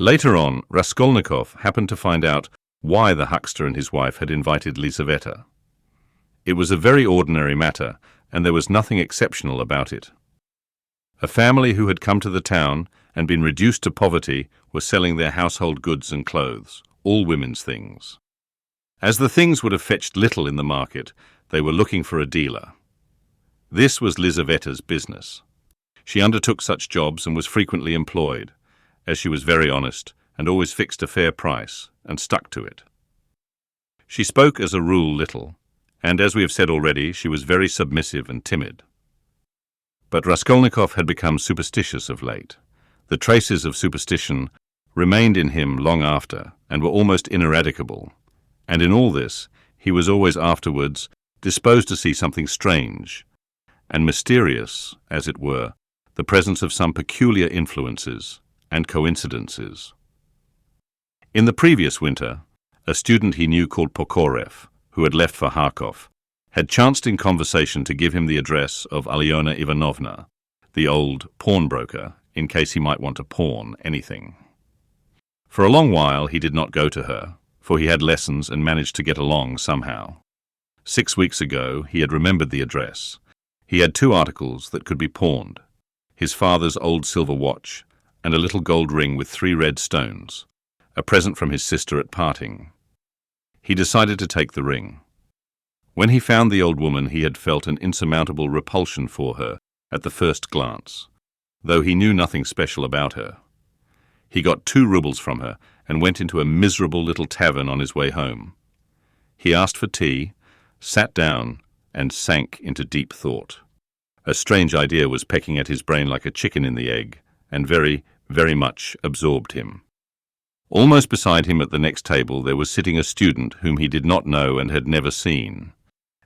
Later on, Raskolnikov happened to find out why the huckster and his wife had invited Lizaveta. It was a very ordinary matter, and there was nothing exceptional about it. A family who had come to the town and been reduced to poverty were selling their household goods and clothes, all women's things. As the things would have fetched little in the market, they were looking for a dealer. This was Lizaveta's business. She undertook such jobs and was frequently employed, as she was very honest and always fixed a fair price and stuck to it. She spoke as a rule little, and as we have said already, she was very submissive and timid. But Raskolnikov had become superstitious of late. The traces of superstition remained in him long after and were almost ineradicable, and in all this he was always afterwards disposed to see something strange and mysterious, as it were, the presence of some peculiar influences and coincidences. In the previous winter, a student he knew called Prokorev, who had left for Kharkov, had chanced in conversation to give him the address of Alyona Ivanovna, the old pawnbroker, in case he might want to pawn anything. For a long while he did not go to her, for he had lessons and managed to get along somehow. 6 weeks ago he had remembered the address. He had 2 articles that could be pawned: his father's old silver watch and a little gold ring with 3 red stones, a present from his sister at parting. He decided to take the ring. When he found the old woman, he had felt an insurmountable repulsion for her at the first glance, though he knew nothing special about her. He got 2 rubles from her and went into a miserable little tavern on his way home. He asked for tea, sat down, and sank into deep thought. A strange idea was pecking at his brain like a chicken in the egg, and very, very much absorbed him. Almost beside him at the next table there was sitting a student whom he did not know and had never seen,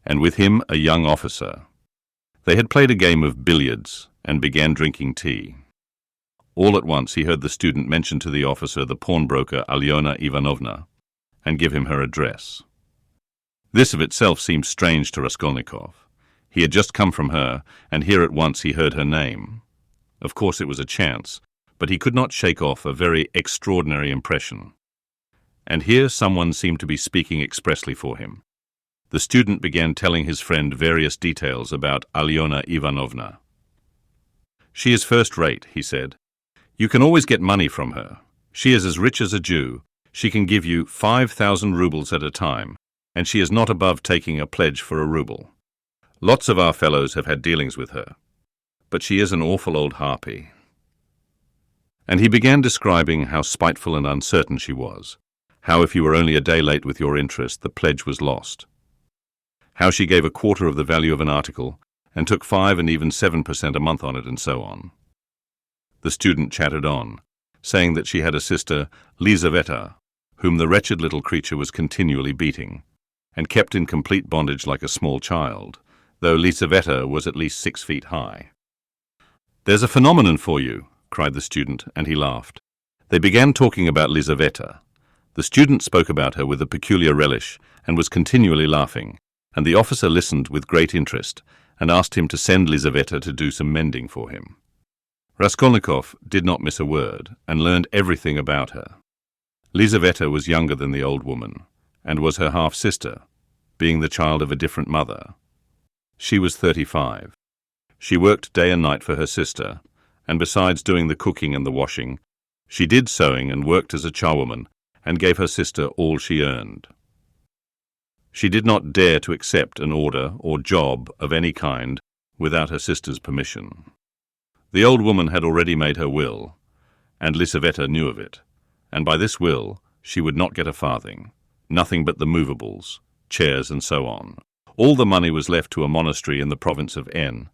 and with him a young officer. They had played a game of billiards and began drinking tea. All at once he heard the student mention to the officer the pawnbroker Alyona Ivanovna and give him her address. This of itself seemed strange to Raskolnikov. He had just come from her, and here at once he heard her name. Of course it was a chance, but he could not shake off a very extraordinary impression. And here someone seemed to be speaking expressly for him. The student began telling his friend various details about Alyona Ivanovna. "She is first-rate," he said. "You can always get money from her. She is as rich as a Jew. She can give you 5,000 rubles at a time, and she is not above taking a pledge for a ruble. Lots of our fellows have had dealings with her. But she is an awful old harpy." And he began describing how spiteful and uncertain she was, how if you were only a day late with your interest, the pledge was lost, how she gave a quarter of the value of an article and took 5 and even 7% a month on it, and so on. The student chattered on, saying that she had a sister, Lizaveta, whom the wretched little creature was continually beating, and kept in complete bondage like a small child, though Lizaveta was at least 6 feet high. "There's a phenomenon for you," cried the student, and he laughed. They began talking about Lizaveta. The student spoke about her with a peculiar relish and was continually laughing, and the officer listened with great interest and asked him to send Lizaveta to do some mending for him. Raskolnikov did not miss a word and learned everything about her. Lizaveta was younger than the old woman and was her half-sister, being the child of a different mother. She was 35. She worked day and night for her sister, and besides doing the cooking and the washing, she did sewing and worked as a charwoman and gave her sister all she earned. She did not dare to accept an order or job of any kind without her sister's permission. The old woman had already made her will, and Lizaveta knew of it, and by this will she would not get a farthing, nothing but the movables, chairs and so on. All the money was left to a monastery in the province of N,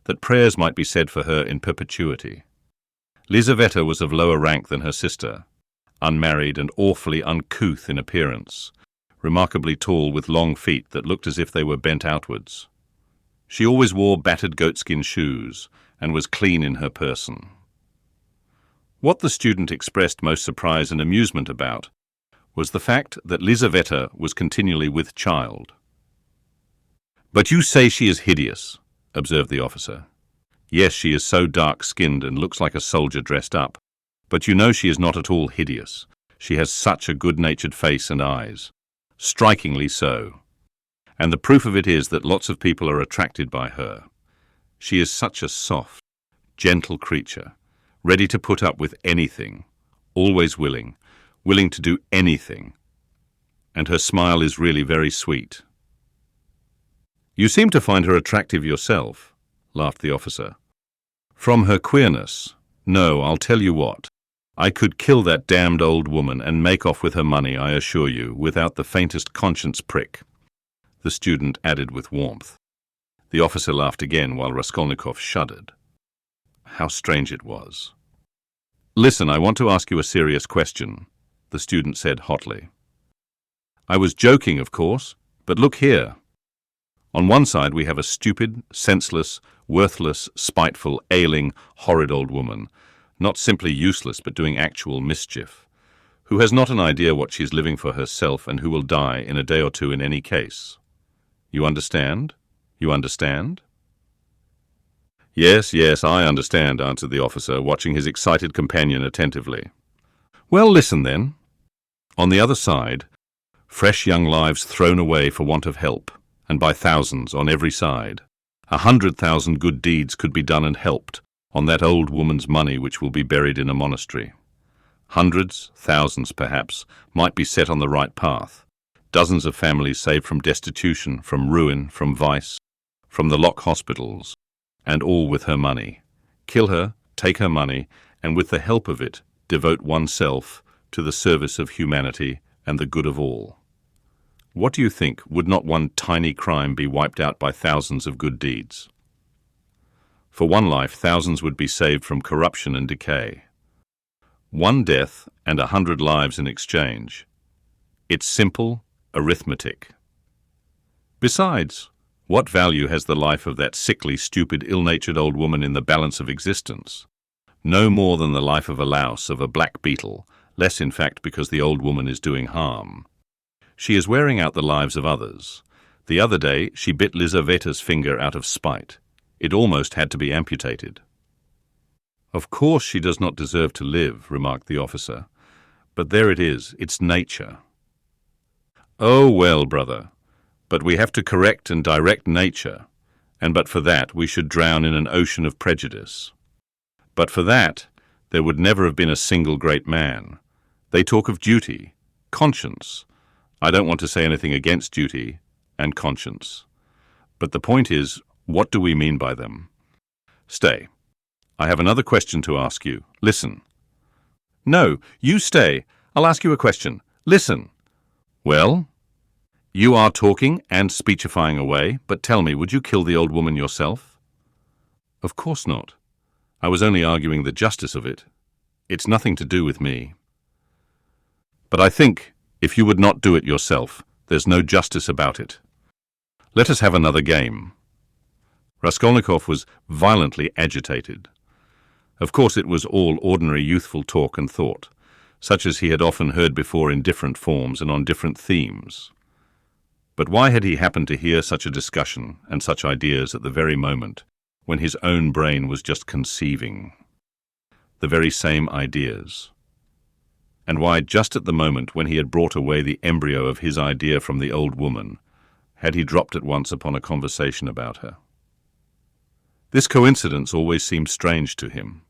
that prayers might be said for her in perpetuity. Lizaveta was of lower rank than her sister, unmarried and awfully uncouth in appearance, remarkably tall with long feet that looked as if they were bent outwards. She always wore battered goatskin shoes and was clean in her person. What the student expressed most surprise and amusement about was the fact that Lizaveta was continually with child. "But you say she is hideous," observed the officer. "Yes, she is so dark-skinned and looks like a soldier dressed up. But you know she is not at all hideous. She has such a good-natured face and eyes. Strikingly so. And the proof of it is that lots of people are attracted by her. She is such a soft, gentle creature, ready to put up with anything, always willing to do anything. And her smile is really very sweet. You seem to find her attractive yourself, laughed the officer. From her queerness? No, I'll tell you what. I could kill that damned old woman and make off with her money, I assure you, without the faintest conscience prick, the student added with warmth. The officer laughed again while Raskolnikov shuddered. How strange it was. Listen, I want to ask you a serious question, the student said hotly. I was joking, of course, but look here. On one side we have a stupid, senseless, worthless, spiteful, ailing, horrid old woman, not simply useless but doing actual mischief, who has not an idea what she is living for herself and who will die in a day or two in any case. You understand? You understand? Yes, I understand, answered the officer, watching his excited companion attentively. Well, listen then. On the other side, fresh young lives thrown away for want of help, and by thousands on every side. 100,000 good deeds could be done and helped on that old woman's money which will be buried in a monastery. Hundreds, thousands perhaps, might be set on the right path. Dozens of families saved from destitution, from ruin, from vice, from the lock hospitals, and all with her money. Kill her, take her money, and with the help of it, devote oneself to the service of humanity and the good of all. What do you think? Would not one tiny crime be wiped out by thousands of good deeds? For one life, thousands would be saved from corruption and decay. One death and 100 lives in exchange. It's simple arithmetic. Besides, what value has the life of that sickly, stupid, ill-natured old woman in the balance of existence? No more than the life of a louse, of a black beetle, less in fact because the old woman is doing harm. She is wearing out the lives of others. The other day she bit Lizaveta's finger out of spite. It almost had to be amputated. Of course she does not deserve to live, remarked the officer. But there it is, it's nature. Oh well, brother, but we have to correct and direct nature, and but for that we should drown in an ocean of prejudice. But for that there would never have been a single great man. They talk of duty, conscience. I don't want to say anything against duty and conscience. But the point is, what do we mean by them? Stay. I have another question to ask you. Listen. No, you stay. I'll ask you a question. Listen. Well? You are talking and speechifying away, but tell me, would you kill the old woman yourself? Of course not. I was only arguing the justice of it. It's nothing to do with me. But I think, if you would not do it yourself, there's no justice about it. Let us have another game. Raskolnikov was violently agitated. Of course it was all ordinary youthful talk and thought, such as he had often heard before in different forms and on different themes. But why had he happened to hear such a discussion and such ideas at the very moment when his own brain was just conceiving the very same ideas? And why just at the moment when he had brought away the embryo of his idea from the old woman, had he dropped at once upon a conversation about her? This coincidence always seemed strange to him.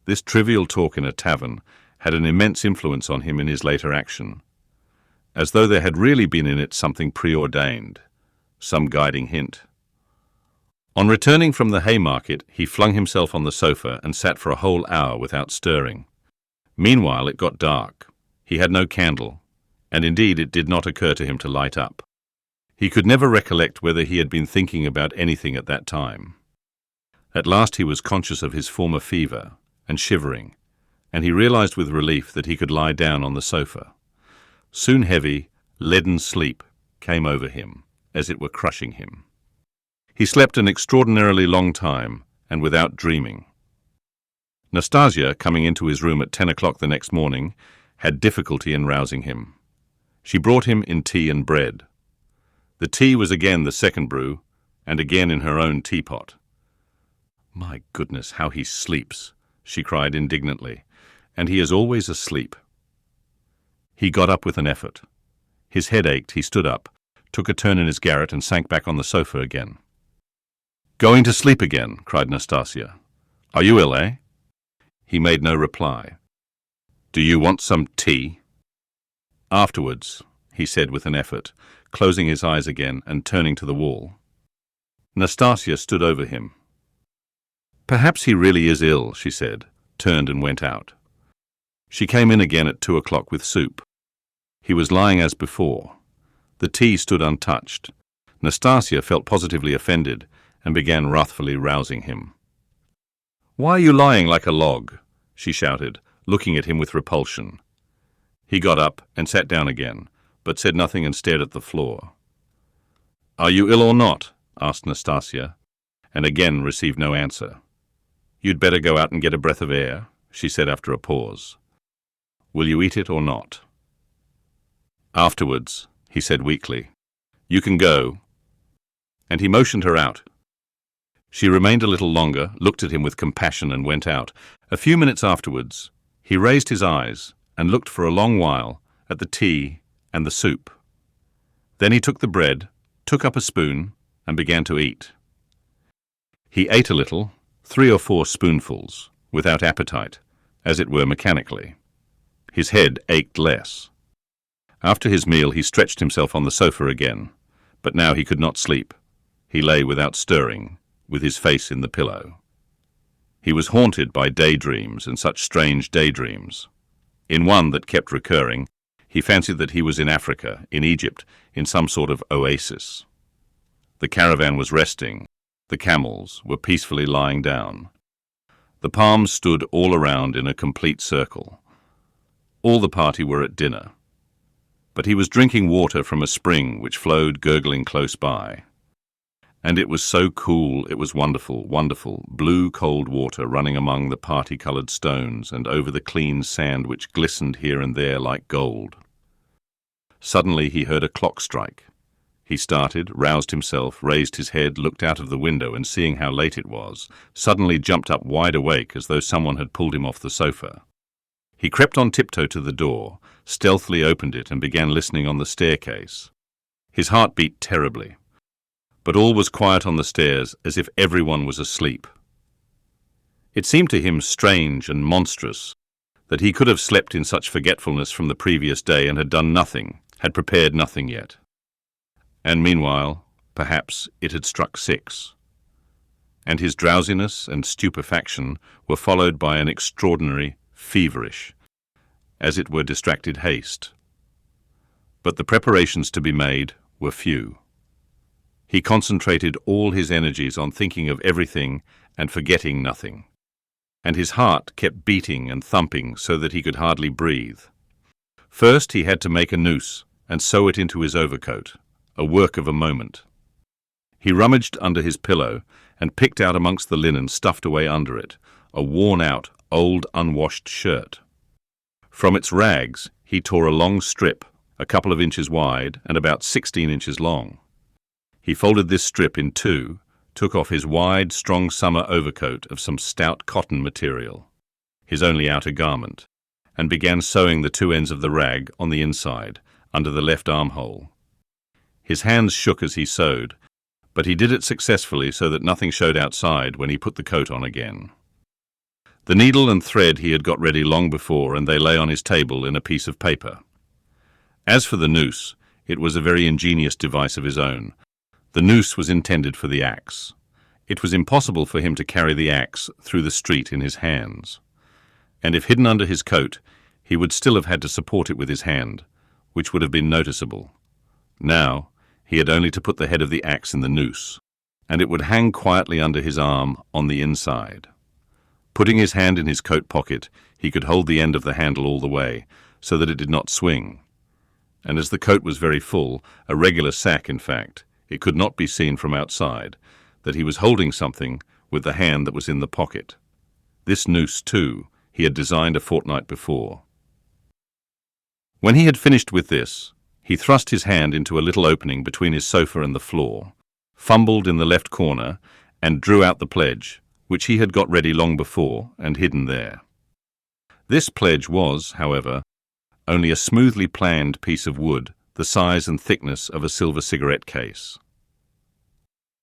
This trivial talk in a tavern had an immense influence on him in his later action, as though there had really been in it something preordained, some guiding hint. On returning from the Haymarket, he flung himself on the sofa and sat for a whole hour without stirring. Meanwhile it got dark. He had no candle, and indeed it did not occur to him to light up. He could never recollect whether he had been thinking about anything at that time. At last he was conscious of his former fever and shivering, and he realized with relief that he could lie down on the sofa. Soon heavy, leaden sleep came over him, as it were crushing him. He slept an extraordinarily long time, and without dreaming. Nastasia, coming into his room at 10 o'clock the next morning, had difficulty in rousing him. She brought him in tea and bread. The tea was again the second brew, and again in her own teapot. "My goodness, how he sleeps," she cried indignantly. and he is always asleep. He got up with an effort. His head ached, he stood up, took a turn in his garret and sank back on the sofa again. "Going to sleep again," cried Nastasia. "Are you ill, eh?" He made no reply. "Do you want some tea?" "Afterwards," he said with an effort, closing his eyes again and turning to the wall. Nastasia stood over him. "Perhaps he really is ill," she said, turned and went out. She came in again at 2 o'clock with soup. He was lying as before. The tea stood untouched. Nastasia felt positively offended and began wrathfully rousing him. "Why are you lying like a log?" she shouted, looking at him with repulsion. He got up and sat down again, but said nothing and stared at the floor. "Are you ill or not?" asked Nastasia, and again received no answer. "You'd better go out and get a breath of air," she said after a pause. "Will you eat it or not?" "Afterwards," he said weakly. "You can go." And he motioned her out. She remained a little longer, looked at him with compassion and went out. A few minutes afterwards, he raised his eyes and looked for a long while at the tea and the soup. Then he took the bread, took up a spoon, and began to eat. He ate a little, 3 or 4 spoonfuls, without appetite, as it were mechanically. His head ached less. After his meal he stretched himself on the sofa again, but now he could not sleep. He lay without stirring, with his face in the pillow. He was haunted by daydreams and such strange daydreams. In one that kept recurring, he fancied that he was in Africa, in Egypt, in some sort of oasis. The caravan was resting. The camels were peacefully lying down. The palms stood all around in a complete circle. All the party were at dinner. But he was drinking water from a spring which flowed gurgling close by. And it was so cool, it was wonderful, wonderful, blue cold water running among the party-coloured stones and over the clean sand which glistened here and there like gold. Suddenly he heard a clock strike. He started, roused himself, raised his head, looked out of the window, and seeing how late it was, suddenly jumped up wide awake as though someone had pulled him off the sofa. He crept on tiptoe to the door, stealthily opened it and began listening on the staircase. His heart beat terribly. But all was quiet on the stairs, as if everyone was asleep. It seemed to him strange and monstrous that he could have slept in such forgetfulness from the previous day and had done nothing, had prepared nothing yet. And meanwhile, perhaps it had struck 6. And his drowsiness and stupefaction were followed by an extraordinary feverish, as it were distracted haste. But the preparations to be made were few. He concentrated all his energies on thinking of everything and forgetting nothing. And his heart kept beating and thumping so that he could hardly breathe. First he had to make a noose and sew it into his overcoat, a work of a moment. He rummaged under his pillow and picked out amongst the linen stuffed away under it a worn-out, old, unwashed shirt. From its rags he tore a long strip, a couple of inches wide and about 16 inches long. He folded this strip in 2, took off his wide, strong summer overcoat of some stout cotton material, his only outer garment, and began sewing the 2 ends of the rag on the inside, under the left armhole. His hands shook as he sewed, but he did it successfully so that nothing showed outside when he put the coat on again. The needle and thread he had got ready long before, and they lay on his table in a piece of paper. As for the noose, it was a very ingenious device of his own. The noose was intended for the axe. It was impossible for him to carry the axe through the street in his hands. And if hidden under his coat, he would still have had to support it with his hand, which would have been noticeable. Now, he had only to put the head of the axe in the noose, and it would hang quietly under his arm on the inside. Putting his hand in his coat pocket, he could hold the end of the handle all the way, so that it did not swing. And as the coat was very full, a regular sack in fact, it could not be seen from outside that he was holding something with the hand that was in the pocket. This noose, too, he had designed a fortnight before. When he had finished with this, he thrust his hand into a little opening between his sofa and the floor, fumbled in the left corner, and drew out the pledge, which he had got ready long before and hidden there. This pledge was, however, only a smoothly planned piece of wood, the size and thickness of a silver cigarette case.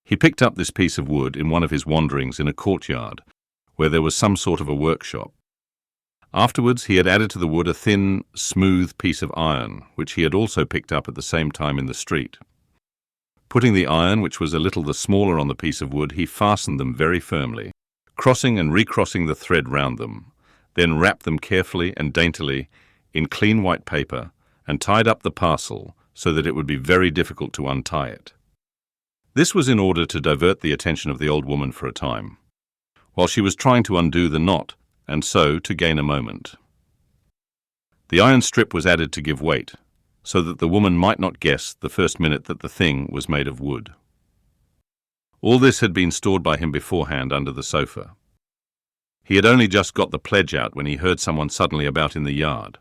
He picked up this piece of wood in one of his wanderings in a courtyard, where there was some sort of a workshop. Afterwards, he had added to the wood a thin, smooth piece of iron, which he had also picked up at the same time in the street. Putting the iron, which was a little the smaller on the piece of wood, he fastened them very firmly, crossing and recrossing the thread round them, then wrapped them carefully and daintily in clean white paper and tied up the parcel so that it would be very difficult to untie it. This was in order to divert the attention of the old woman for a time, while she was trying to undo the knot, and so to gain a moment. The iron strip was added to give weight, so that the woman might not guess the first minute that the thing was made of wood. All this had been stored by him beforehand under the sofa. He had only just got the pledge out when he heard someone suddenly about in the yard.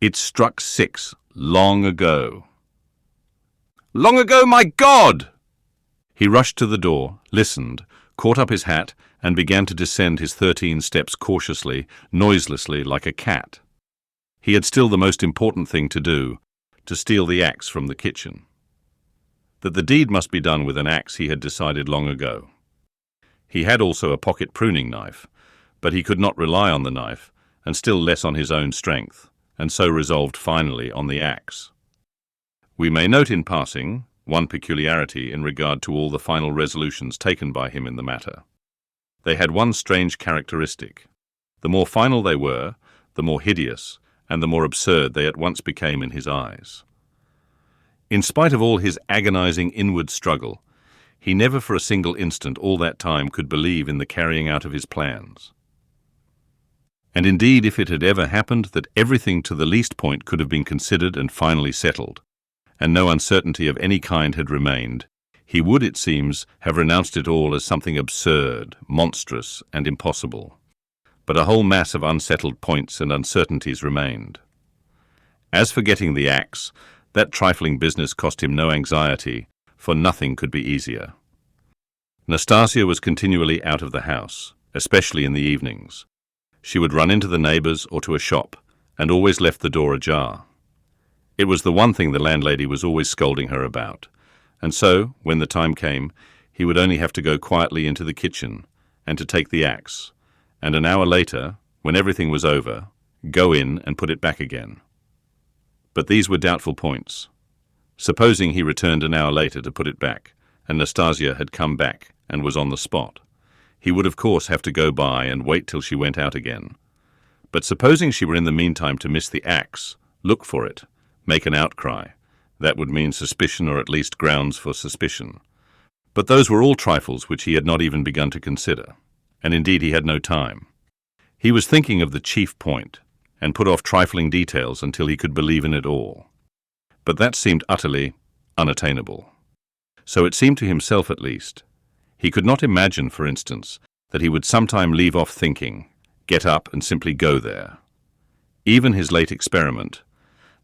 It struck 6 long ago. Long ago, my God! He rushed to the door, listened, caught up his hat, and began to descend his 13 steps cautiously, noiselessly, like a cat. He had still the most important thing to do, to steal the axe from the kitchen. That the deed must be done with an axe he had decided long ago. He had also a pocket pruning knife, but he could not rely on the knife, and still less on his own strength, and so resolved finally on the axe. We may note in passing one peculiarity in regard to all the final resolutions taken by him in the matter. They had one strange characteristic. The more final they were, the more hideous and the more absurd they at once became in his eyes. In spite of all his agonizing inward struggle, he never for a single instant all that time could believe in the carrying out of his plans. And indeed, if it had ever happened that everything to the least point could have been considered and finally settled, and no uncertainty of any kind had remained, he would, it seems, have renounced it all as something absurd, monstrous, and impossible. But a whole mass of unsettled points and uncertainties remained. As for getting the axe, that trifling business cost him no anxiety, for nothing could be easier. Nastasia was continually out of the house, especially in the evenings. She would run into the neighbours or to a shop, and always left the door ajar. It was the one thing the landlady was always scolding her about, and so, when the time came, he would only have to go quietly into the kitchen, and to take the axe, and an hour later, when everything was over, go in and put it back again. But these were doubtful points. Supposing he returned an hour later to put it back, and Nastasia had come back and was on the spot, he would of course have to go by and wait till she went out again. But supposing she were in the meantime to miss the axe, look for it, make an outcry, that would mean suspicion or at least grounds for suspicion. But those were all trifles which he had not even begun to consider, and indeed he had no time. He was thinking of the chief point, and put off trifling details until he could believe in it all. But that seemed utterly unattainable. So it seemed to himself at least. He could not imagine, for instance, that he would sometime leave off thinking, get up and simply go there. Even his late experiment,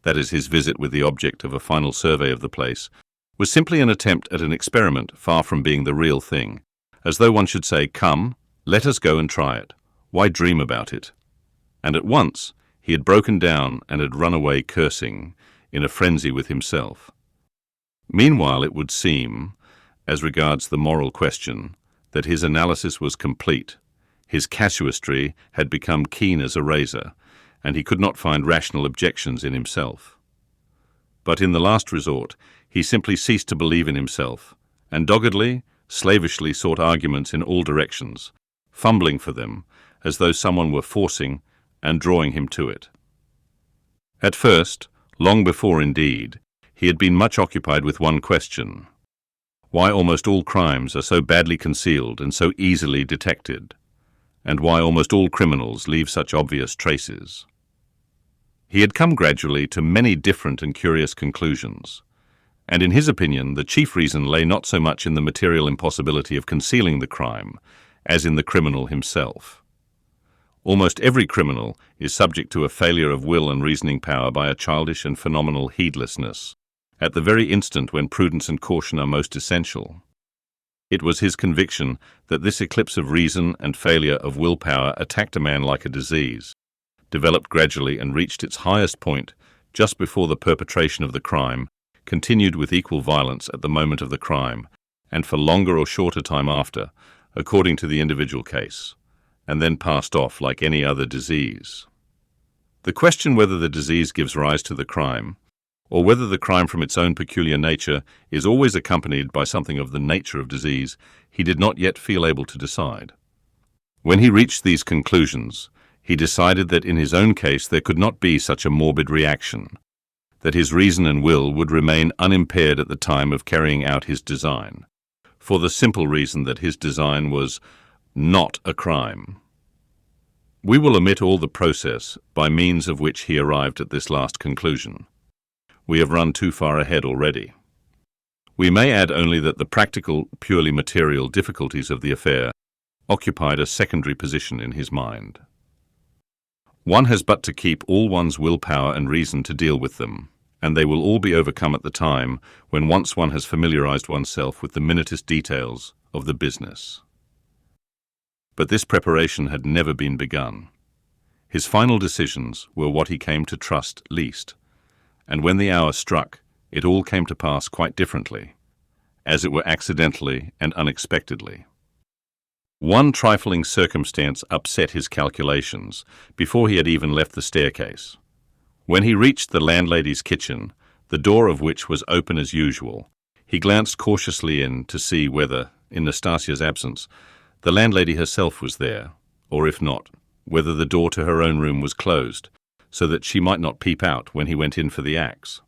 that is his visit with the object of a final survey of the place, was simply an attempt at an experiment far from being the real thing, as though one should say, "Come, let us go and try it. Why dream about it?" And at once he had broken down and had run away cursing, in a frenzy with himself. Meanwhile it would seem, as regards the moral question, that his analysis was complete. His casuistry had become keen as a razor, and he could not find rational objections in himself. But in the last resort, he simply ceased to believe in himself, and doggedly, slavishly sought arguments in all directions, fumbling for them, as though someone were forcing and drawing him to it. At first, long before indeed, he had been much occupied with one question: why almost all crimes are so badly concealed and so easily detected, and why almost all criminals leave such obvious traces. He had come gradually to many different and curious conclusions, and in his opinion the chief reason lay not so much in the material impossibility of concealing the crime as in the criminal himself. Almost every criminal is subject to a failure of will and reasoning power by a childish and phenomenal heedlessness, at the very instant when prudence and caution are most essential. It was his conviction that this eclipse of reason and failure of willpower attacked a man like a disease, developed gradually and reached its highest point just before the perpetration of the crime, continued with equal violence at the moment of the crime, and for longer or shorter time after, according to the individual case, and then passed off like any other disease. The question whether the disease gives rise to the crime, or whether the crime from its own peculiar nature is always accompanied by something of the nature of disease, he did not yet feel able to decide. When he reached these conclusions, he decided that in his own case there could not be such a morbid reaction, that his reason and will would remain unimpaired at the time of carrying out his design, for the simple reason that his design was not a crime. We will omit all the process by means of which he arrived at this last conclusion. We have run too far ahead already. We may add only that the practical, purely material difficulties of the affair occupied a secondary position in his mind. One has but to keep all one's willpower and reason to deal with them, and they will all be overcome at the time when once one has familiarized oneself with the minutest details of the business. But this preparation had never been begun. His final decisions were what he came to trust least, and when the hour struck, it all came to pass quite differently, as it were accidentally and unexpectedly. One trifling circumstance upset his calculations before he had even left the staircase. When he reached the landlady's kitchen, the door of which was open as usual, he glanced cautiously in to see whether, in Nastasia's absence, the landlady herself was there, or if not, whether the door to her own room was closed, so that she might not peep out when he went in for the axe.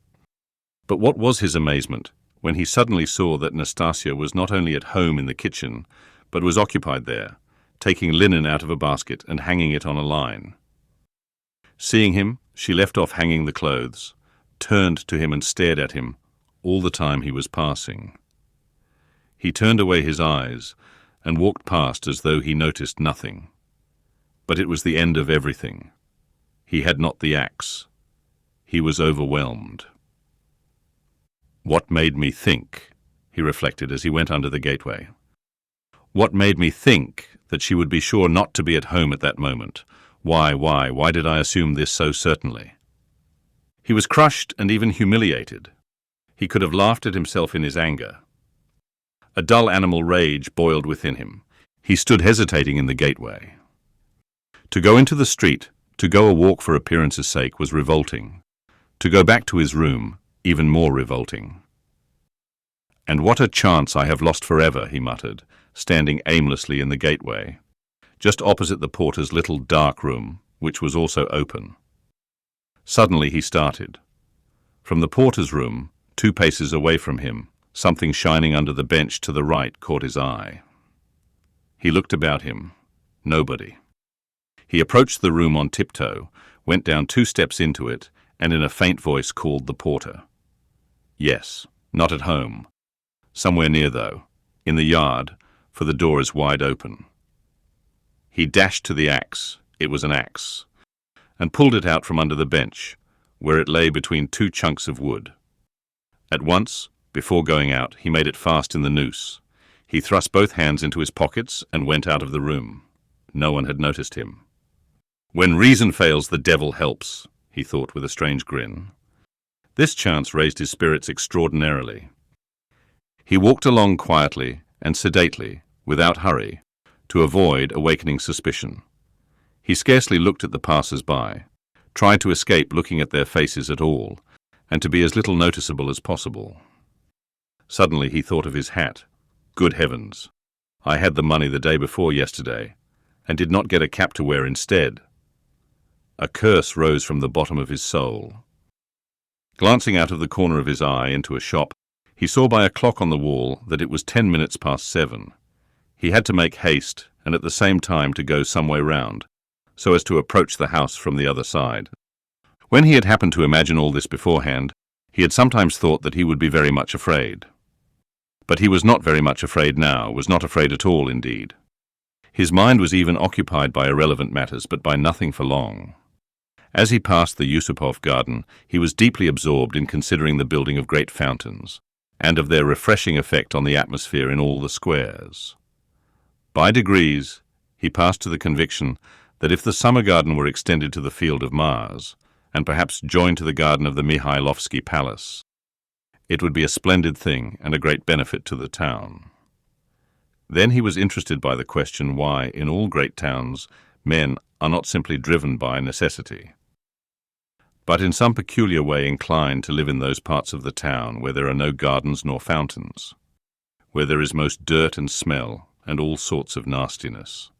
But what was his amazement when he suddenly saw that Nastasia was not only at home in the kitchen, but was occupied there, taking linen out of a basket and hanging it on a line. Seeing him, she left off hanging the clothes, turned to him and stared at him all the time he was passing. He turned away his eyes and walked past as though he noticed nothing. But it was the end of everything. He had not the axe. He was overwhelmed. What made me think, he reflected as he went under the gateway. What made me think that she would be sure not to be at home at that moment? Why did I assume this so certainly? He was crushed and even humiliated. He could have laughed at himself in his anger. A dull animal rage boiled within him. He stood hesitating in the gateway. To go into the street, to go a walk for appearance's sake, was revolting. To go back to his room, even more revolting. "And what a chance I have lost forever," he muttered, standing aimlessly in the gateway, just opposite the porter's little dark room, which was also open. Suddenly he started. From the porter's room, 2 paces away from him, something shining under the bench to the right caught his eye. He looked about him. Nobody. He approached the room on tiptoe, went down 2 steps into it, and in a faint voice called the porter. Yes, not at home. Somewhere near, though, in the yard, for the door is wide open. He dashed to the axe, it was an axe, and pulled it out from under the bench, where it lay between 2 chunks of wood. At once, before going out, he made it fast in the noose. He thrust both hands into his pockets and went out of the room. No one had noticed him. When reason fails, the devil helps, he thought with a strange grin. This chance raised his spirits extraordinarily. He walked along quietly and sedately, without hurry, to avoid awakening suspicion. He scarcely looked at the passers-by, tried to escape looking at their faces at all, and to be as little noticeable as possible. Suddenly he thought of his hat. Good heavens! I had the money the day before yesterday, and did not get a cap to wear instead. A curse rose from the bottom of his soul. Glancing out of the corner of his eye into a shop, he saw by a clock on the wall that it was 10 minutes past 7. He had to make haste, and at the same time to go some way round, so as to approach the house from the other side. When he had happened to imagine all this beforehand, he had sometimes thought that he would be very much afraid. But he was not very much afraid now, was not afraid at all indeed. His mind was even occupied by irrelevant matters, but by nothing for long. As he passed the Yusupov garden, he was deeply absorbed in considering the building of great fountains, and of their refreshing effect on the atmosphere in all the squares. By degrees, he passed to the conviction that if the summer garden were extended to the field of Mars, and perhaps joined to the garden of the Mihailovsky Palace, it would be a splendid thing and a great benefit to the town. Then he was interested by the question why, in all great towns, men are not simply driven by necessity, but in some peculiar way inclined to live in those parts of the town where there are no gardens nor fountains, where there is most dirt and smell and all sorts of nastiness.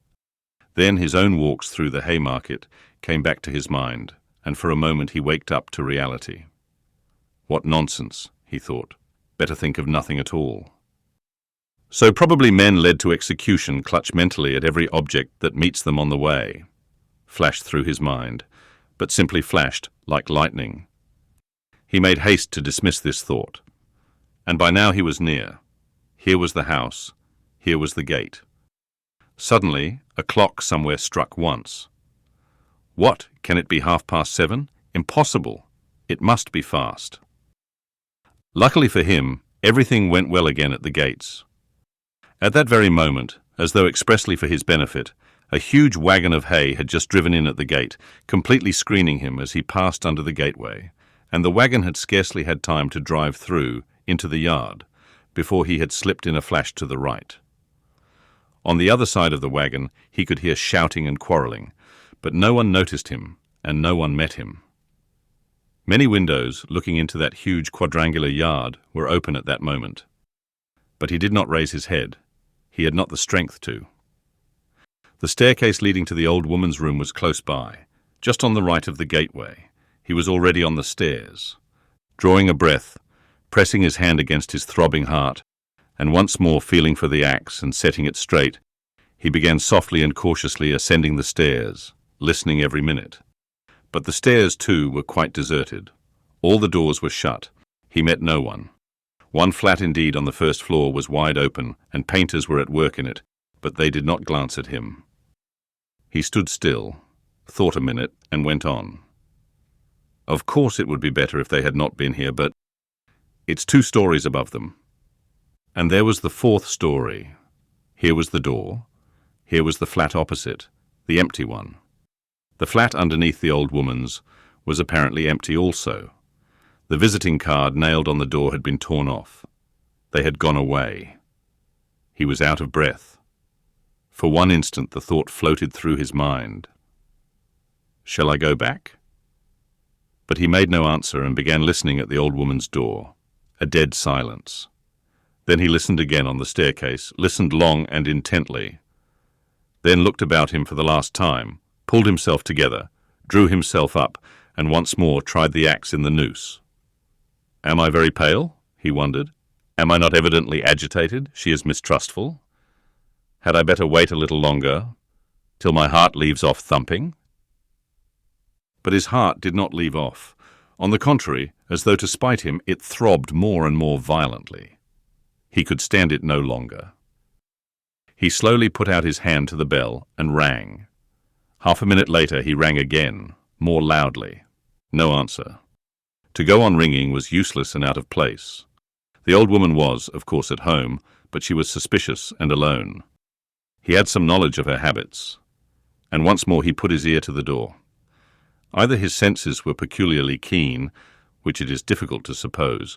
Then his own walks through the Haymarket came back to his mind, and for a moment he waked up to reality. What nonsense, he thought. Better think of nothing at all. So probably men led to execution clutch mentally at every object that meets them on the way, flashed through his mind, but simply flashed like lightning. He made haste to dismiss this thought, and by now he was near. Here was the house, here was the gate. Suddenly, a clock somewhere struck once. What, can it be 7:30? Impossible! It must be fast. Luckily for him, everything went well again at the gates. At that very moment, as though expressly for his benefit, a huge wagon of hay had just driven in at the gate, completely screening him as he passed under the gateway, and the wagon had scarcely had time to drive through into the yard before he had slipped in a flash to the right. On the other side of the wagon he could hear shouting and quarrelling, but no one noticed him, and no one met him. Many windows looking into that huge quadrangular yard were open at that moment, but he did not raise his head. He had not the strength to. The staircase leading to the old woman's room was close by, just on the right of the gateway. He was already on the stairs. Drawing a breath, pressing his hand against his throbbing heart, and once more feeling for the axe and setting it straight, he began softly and cautiously ascending the stairs, listening every minute. But the stairs, too, were quite deserted. All the doors were shut. He met no one. One flat indeed on the first floor was wide open, and painters were at work in it, but they did not glance at him. He stood still, thought a minute, and went on. Of course it would be better if they had not been here, but it's 2 stories above them. And there was the 4th story. Here was the door. Here was the flat opposite, the empty one. The flat underneath the old woman's was apparently empty also. The visiting card nailed on the door had been torn off. They had gone away. He was out of breath. For one instant the thought floated through his mind. Shall I go back? But he made no answer and began listening at the old woman's door. A dead silence. Then he listened again on the staircase, listened long and intently, then looked about him for the last time, pulled himself together, drew himself up, and once more tried the axe in the noose. Am I very pale? He wondered. Am I not evidently agitated? She is mistrustful. Had I better wait a little longer, till my heart leaves off thumping? But his heart did not leave off. On the contrary, as though to spite him, it throbbed more and more violently. He could stand it no longer. He slowly put out his hand to the bell and rang. Half a minute later he rang again, more loudly. No answer. To go on ringing was useless and out of place. The old woman was, of course, at home, but she was suspicious and alone. He had some knowledge of her habits, and once more he put his ear to the door. Either his senses were peculiarly keen, which it is difficult to suppose,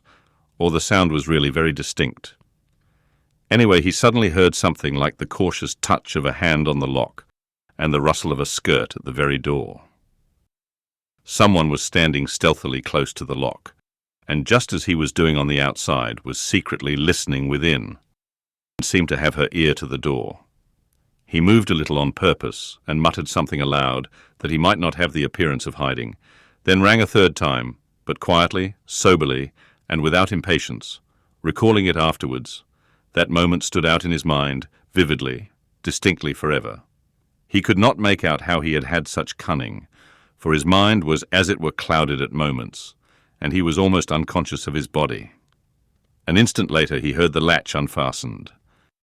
or the sound was really very distinct. Anyway, he suddenly heard something like the cautious touch of a hand on the lock and the rustle of a skirt at the very door. Someone was standing stealthily close to the lock, and just as he was doing on the outside, was secretly listening within, and seemed to have her ear to the door. He moved a little on purpose and muttered something aloud that he might not have the appearance of hiding, then rang a 3rd time, but quietly, soberly, and without impatience, recalling it afterwards. That moment stood out in his mind, vividly, distinctly forever. He could not make out how he had had such cunning, for his mind was as it were clouded at moments, and he was almost unconscious of his body. An instant later he heard the latch unfastened,